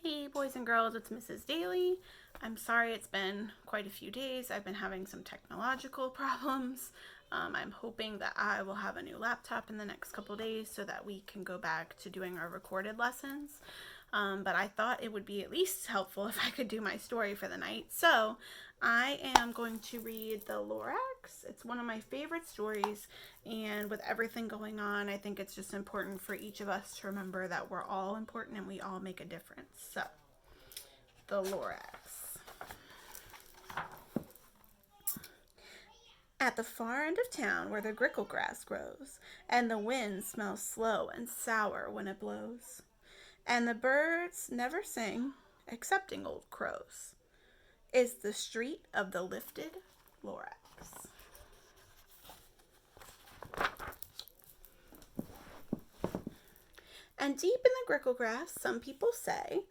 Hey boys and girls, it's Mrs. Daly. I'm sorry it's been quite a few days. I've been having some technological problems. I'm hoping that I will have a new laptop in the next couple days so that we can go back to doing our recorded lessons. But I thought it would be at least helpful if I could do my story for the night. So I am going to read the Lorax. It's one of my favorite stories, and with everything going on, I think it's just important for each of us to remember that we're all important and we all make a difference. So, the Lorax. At the far end of town where the grickle grass grows, and the wind smells slow and sour when it blows, and the birds never sing, excepting old crows, is the street of the lifted Lorax. And deep in the grickle grass, some people say,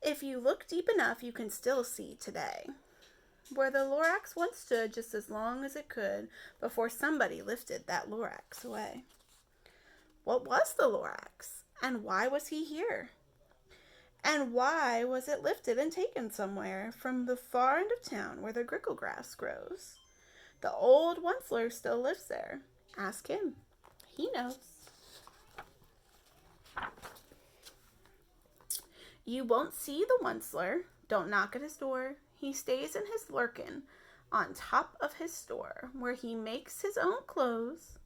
if you look deep enough, you can still see today, where the Lorax once stood just as long as it could before somebody lifted that Lorax away. What was the Lorax, and why was he here? And why was it lifted and taken somewhere from the far end of town where the grickle grass grows? The old Onceler still lives there. Ask him. He knows. You won't see the Onceler. Don't knock at his door. He stays in his lurkin on top of his store where he makes his own clothes.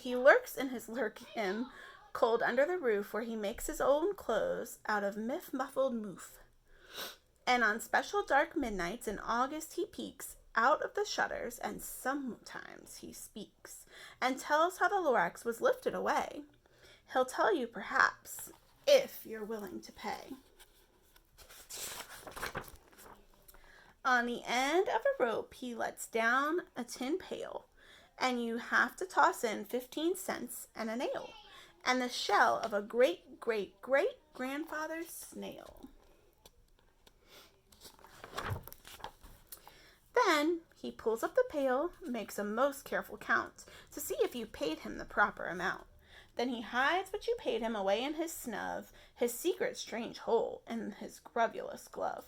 He lurks in his lurkin cold under the roof where he makes his own clothes out of muffled moof. And on special dark midnights in August he peeks out of the shutters, and sometimes he speaks and tells how the Lorax was lifted away. He'll tell you perhaps, if you're willing to pay. On the end of a rope he lets down a tin pail, and you have to toss in 15 cents and a nail, and the shell of a great-great-great-grandfather's snail. Then he pulls up the pail, makes a most careful count to see if you paid him the proper amount. Then he hides what you paid him away in his snub, his secret strange hole in his grubulous glove.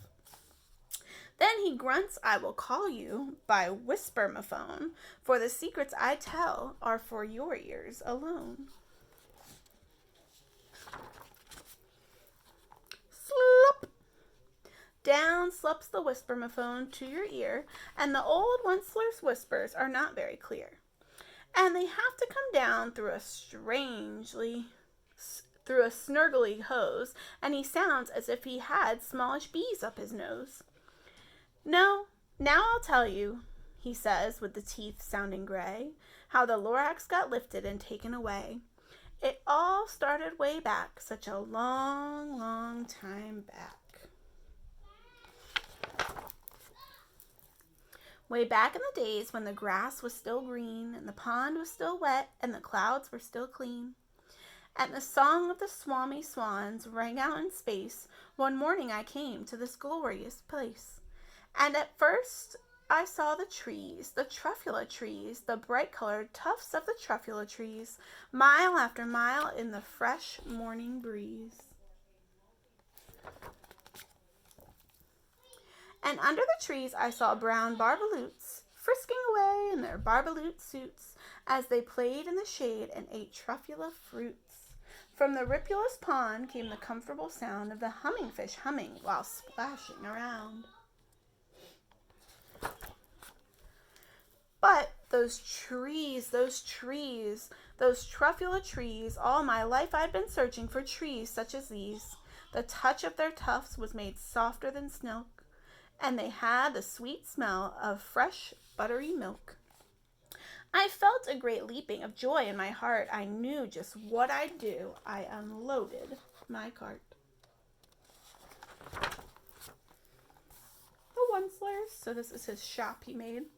Then he grunts, I will call you by whisper-mophone, for the secrets I tell are for your ears alone. Slop! Down slops the whisper-mophone to your ear, and the old Onceler's whispers are not very clear. And they have to come down through a snurgly hose, and he sounds as if he had smallish bees up his nose. No, now I'll tell you, he says with the teeth sounding gray, how the Lorax got lifted and taken away. It all started way back, such a long, long time back. Way back in the days when the grass was still green, and the pond was still wet, and the clouds were still clean. And the song of the swami swans rang out in space, one morning I came to this glorious place. And at first I saw the trees, the truffula trees, the bright-colored tufts of the truffula trees, mile after mile in the fresh morning breeze. And under the trees I saw brown barbaloots frisking away in their barbaloot suits as they played in the shade and ate truffula fruits. From the ripulous pond came the comfortable sound of the humming fish humming while splashing around. But those truffula trees, all my life I'd been searching for trees such as these. The touch of their tufts was made softer than silk, and they had the sweet smell of fresh, buttery milk. I felt a great leaping of joy in my heart. I knew just what I'd do. I unloaded my cart. The Onceler, so this is his shop he made.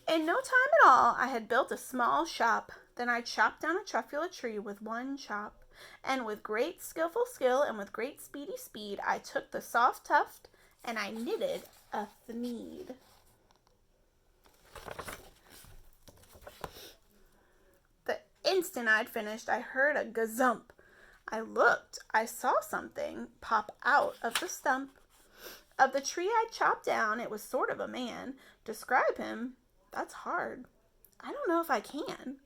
In no time at all, I had built a small shop. Then I chopped down a truffula tree with one chop, and with great skillful skill and with great speedy speed, I took the soft tuft and I knitted a thneed. The instant I'd finished, I heard a gazump. I looked. I saw something pop out of the stump of the tree I chopped down. It was sort of a man. Describe him? That's hard. I don't know if I can.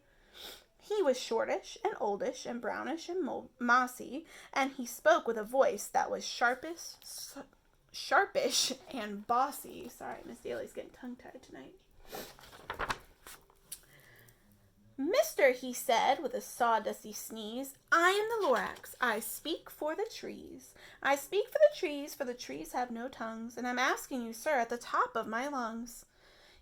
He was shortish and oldish and brownish and mossy, and he spoke with a voice that was sharpish and bossy. Sorry, Miss Daly's getting tongue-tied tonight. Mister, he said with a sawdusty sneeze, I am the Lorax. I speak for the trees. I speak for the trees have no tongues, and I'm asking you, sir, at the top of my lungs.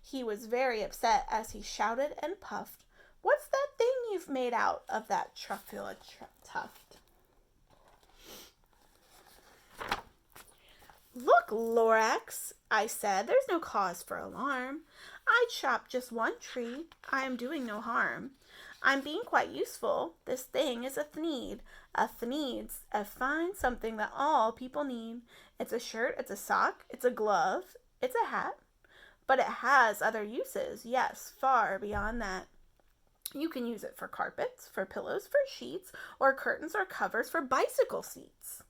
He was very upset as he shouted and puffed. What's that thing you've made out of that truffula tuft? Look, Lorax, I said, there's no cause for alarm. I chopped just one tree. I am doing no harm. I'm being quite useful. This thing is a thneed. A thneed's a fine something that all people need. It's a shirt, it's a sock, it's a glove, it's a hat. But it has other uses, yes, far beyond that. You can use it for carpets, for pillows, for sheets, or curtains or covers for bicycle seats.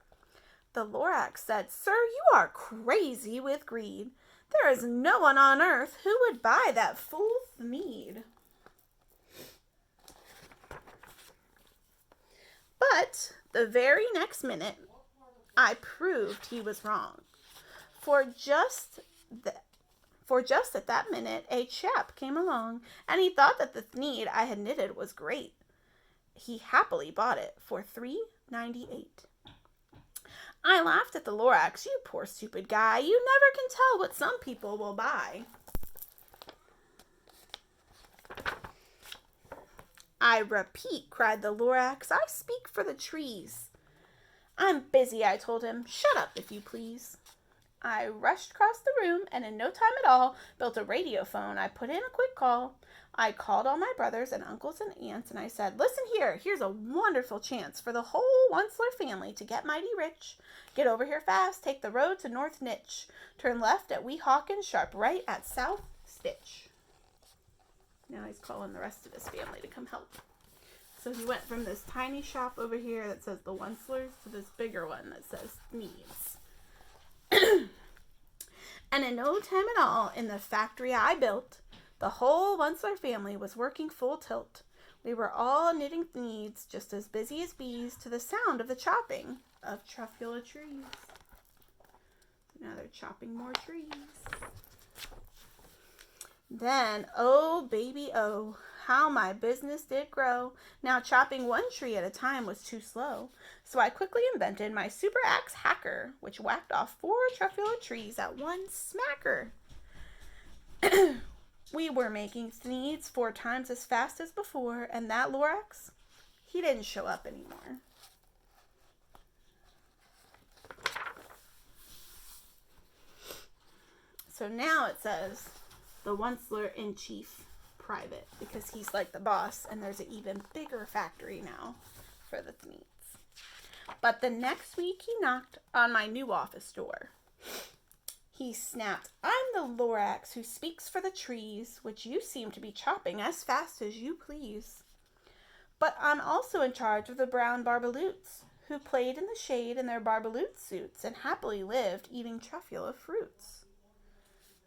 The Lorax said, Sir, you are crazy with greed. There is no one on earth who would buy that fool thneed. But the very next minute, I proved he was wrong. For just at that minute, a chap came along, and he thought that the thneed I had knitted was great. He happily bought it for $3.98. I laughed at the Lorax. You poor stupid guy. You never can tell what some people will buy. I repeat, cried the Lorax, I speak for the trees. I'm busy, I told him. Shut up, if you please. I rushed across the room and in no time at all built a radio phone. I put in a quick call. I called all my brothers and uncles and aunts and I said, listen here, here's a wonderful chance for the whole Onceler family to get mighty rich. Get over here fast, take the road to North Nitch. Turn left at Wee Hawkins, sharp right at South Stitch. Now he's calling the rest of his family to come help. So he went from this tiny shop over here that says the Oncelers to this bigger one that says Needs. And in no time at all, in the factory I built, the whole Onceler family was working full tilt. We were all knitting needs, just as busy as bees, to the sound of the chopping of truffula trees. Now they're chopping more trees. Then, oh baby, oh, how my business did grow. Now chopping one tree at a time was too slow, so I quickly invented my super axe hacker, which whacked off 4 truffula trees at one smacker. We were making needs 4 times as fast as before, and that Lorax, he didn't show up anymore. So now it says the Onceler in chief private, because he's like the boss, and there's an even bigger factory now for the needs. But the next week he knocked on my new office door. He snapped, I'm the Lorax who speaks for the trees, which you seem to be chopping as fast as you please. But I'm also in charge of the brown barbaloots, who played in the shade in their barbaloot suits and happily lived eating truffula fruits.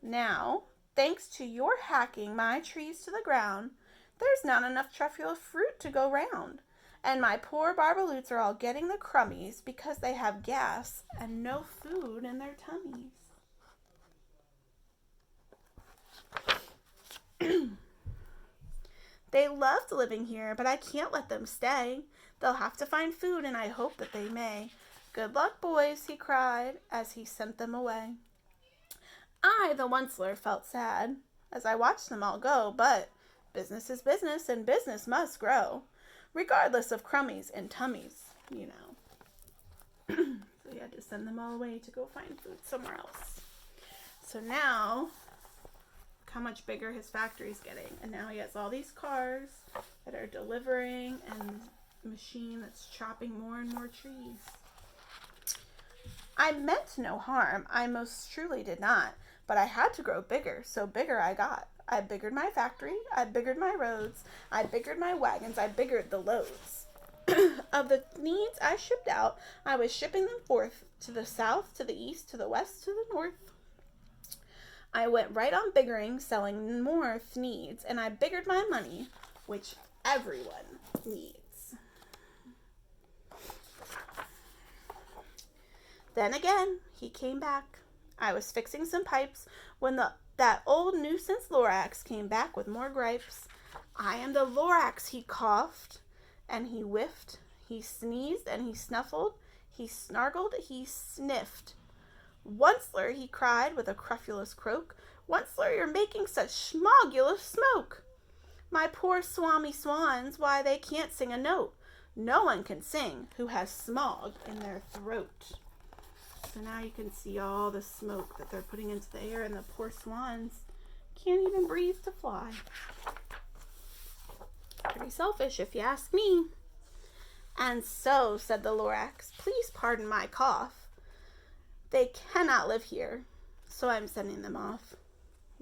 Now, thanks to your hacking my trees to the ground, there's not enough truffula fruit to go round, and my poor barbaloots are all getting the crummies because they have gas and no food in their tummies. They loved living here, but I can't let them stay. They'll have to find food, and I hope that they may. Good luck, boys, he cried as he sent them away. I, the Onceler, felt sad as I watched them all go, but business is business, and business must grow, regardless of crummies and tummies, you know. So he had to send them all away to go find food somewhere else. So now, look how much bigger his factory's getting, and now he has all these cars that are delivering and a machine that's chopping more and more trees. I meant no harm, I most truly did not, but I had to grow bigger, so bigger I got. I biggered my factory, I biggered my roads, I biggered my wagons, I biggered the loads. Of the needs I shipped out, I was shipping them forth to the south, to the east, to the west, to the north. I went right on biggering, selling more needs, and I biggered my money, which everyone needs. Then again, he came back. I was fixing some pipes when that old nuisance Lorax came back with more gripes. I am the Lorax, he coughed, and he whiffed. He sneezed, and he snuffled. He snargled, he sniffed. Onceler, he cried with a crufulous croak, Onceler, you're making such smogulous smoke. My poor swami swans, why, they can't sing a note. No one can sing who has smog in their throat. So now you can see all the smoke that they're putting into the air, and the poor swans can't even breathe to fly. Pretty selfish, if you ask me. And so, said the Lorax, please pardon my cough. They cannot live here, so I'm sending them off.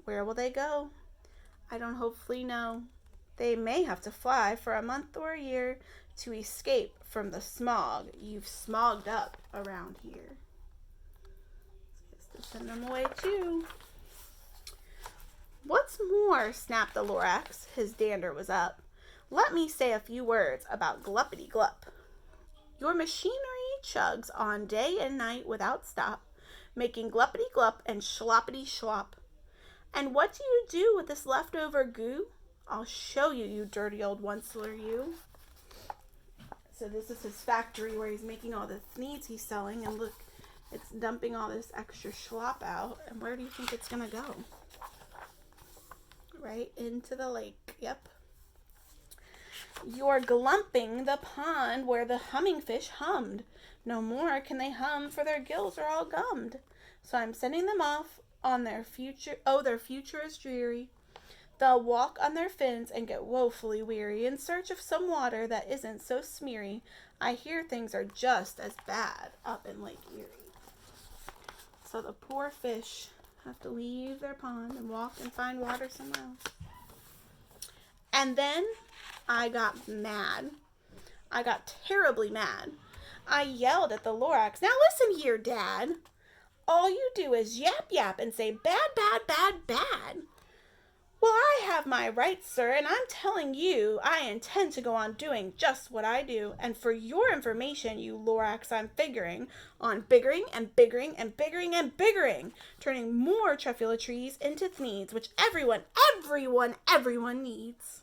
Where will they go? I don't hopefully know. They may have to fly for a month or a year to escape from the smog you've smogged up around here. So to send them away too. What's more, snapped the Lorax, his dander was up. Let me say a few words about Gluppity Glup. Your machinery chugs on day and night without stop, making Gluppity Glup and Schloppity Schlop. And what do you do with this leftover goo? I'll show you, you dirty old Onceler, you. So this is his factory where he's making all the needs he's selling, and look, it's dumping all this extra schlop out. And where do you think it's gonna go? Right into the lake. Yep. You're glumping the pond where the humming fish hummed. No more can they hum, for their gills are all gummed. So I'm sending them off on their future. Oh, their future is dreary. They'll walk on their fins and get woefully weary in search of some water that isn't so smeary. I hear things are just as bad up in Lake Erie. So the poor fish have to leave their pond and walk and find water somewhere else. And then I got mad. I got terribly mad. I yelled at the Lorax, now listen here, Dad. All you do is yap yap and say bad, bad, bad, bad. Well, I have my rights, sir, and I'm telling you I intend to go on doing just what I do. And for your information, you Lorax, I'm figuring on biggering and biggering and biggering and biggering, turning more truffula trees into needs, which everyone needs.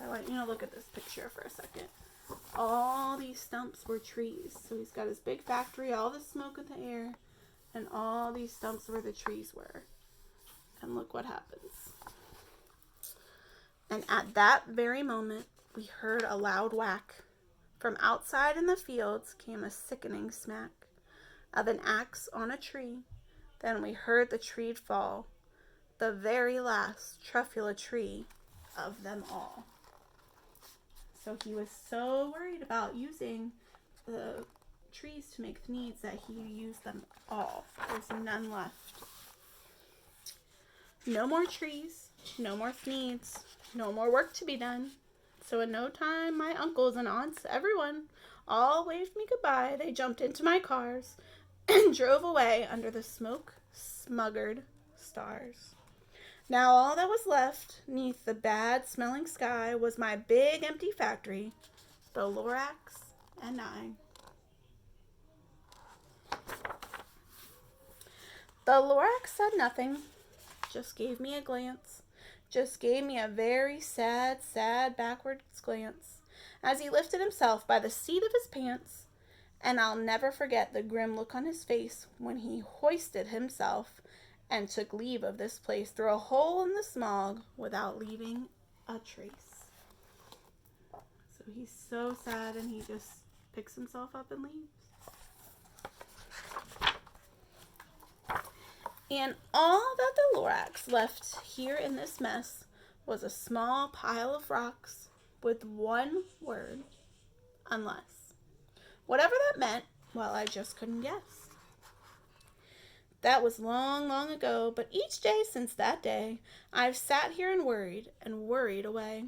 I want you to look at this picture for a second. All these stumps were trees. So he's got his big factory, all the smoke in the air, and all these stumps where the trees were. And look what happens. And at that very moment, we heard a loud whack. From outside in the fields came a sickening smack of an axe on a tree. Then we heard the tree fall, the very last truffula tree of them all. So he was so worried about using the trees to make needs that he used them all. There's none left. No more trees, no more needs, no more work to be done. So in no time, my uncles and aunts, everyone, all waved me goodbye. They jumped into my cars and drove away under the smoke-smuggered stars. Now all that was left, 'neath the bad-smelling sky, was my big empty factory, the Lorax and I. The Lorax said nothing, just gave me a glance, just gave me a very sad, sad backwards glance, as he lifted himself by the seat of his pants, and I'll never forget the grim look on his face when he hoisted himself and took leave of this place through a hole in the smog without leaving a trace. So he's so sad, and he just picks himself up and leaves. And all that the Lorax left here in this mess was a small pile of rocks with one word, unless. Whatever that meant, well, I just couldn't guess. That was long, long ago, but each day since that day, I've sat here and worried away.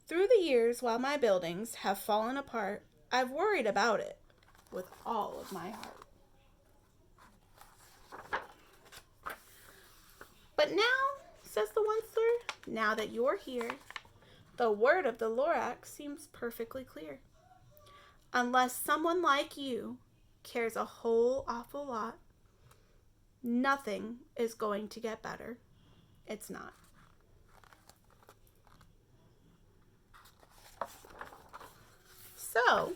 Through the years, while my buildings have fallen apart, I've worried about it with all of my heart. But now, says the Onceler, now that you're here, the word of the Lorax seems perfectly clear. Unless someone like you cares a whole awful lot, nothing is going to get better. It's not. So,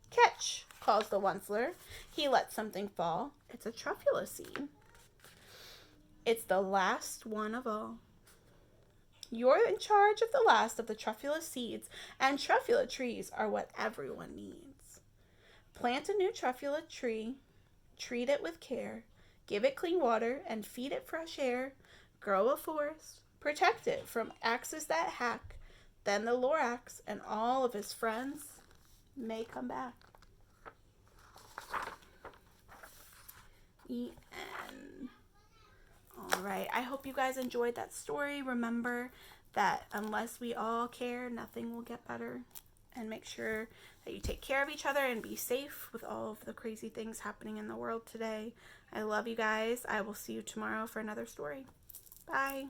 catch, calls the Onceler. He lets something fall. It's a truffula seed. It's the last one of all. You're in charge of the last of the truffula seeds, and truffula trees are what everyone needs. Plant a new truffula tree, treat it with care, give it clean water, and feed it fresh air. Grow a forest, protect it from axes that hack. Then the Lorax and all of his friends may come back. The end. All right, I hope you guys enjoyed that story. Remember that unless we all care, nothing will get better. And make sure that you take care of each other and be safe with all of the crazy things happening in the world today. I love you guys. I will see you tomorrow for another story. Bye.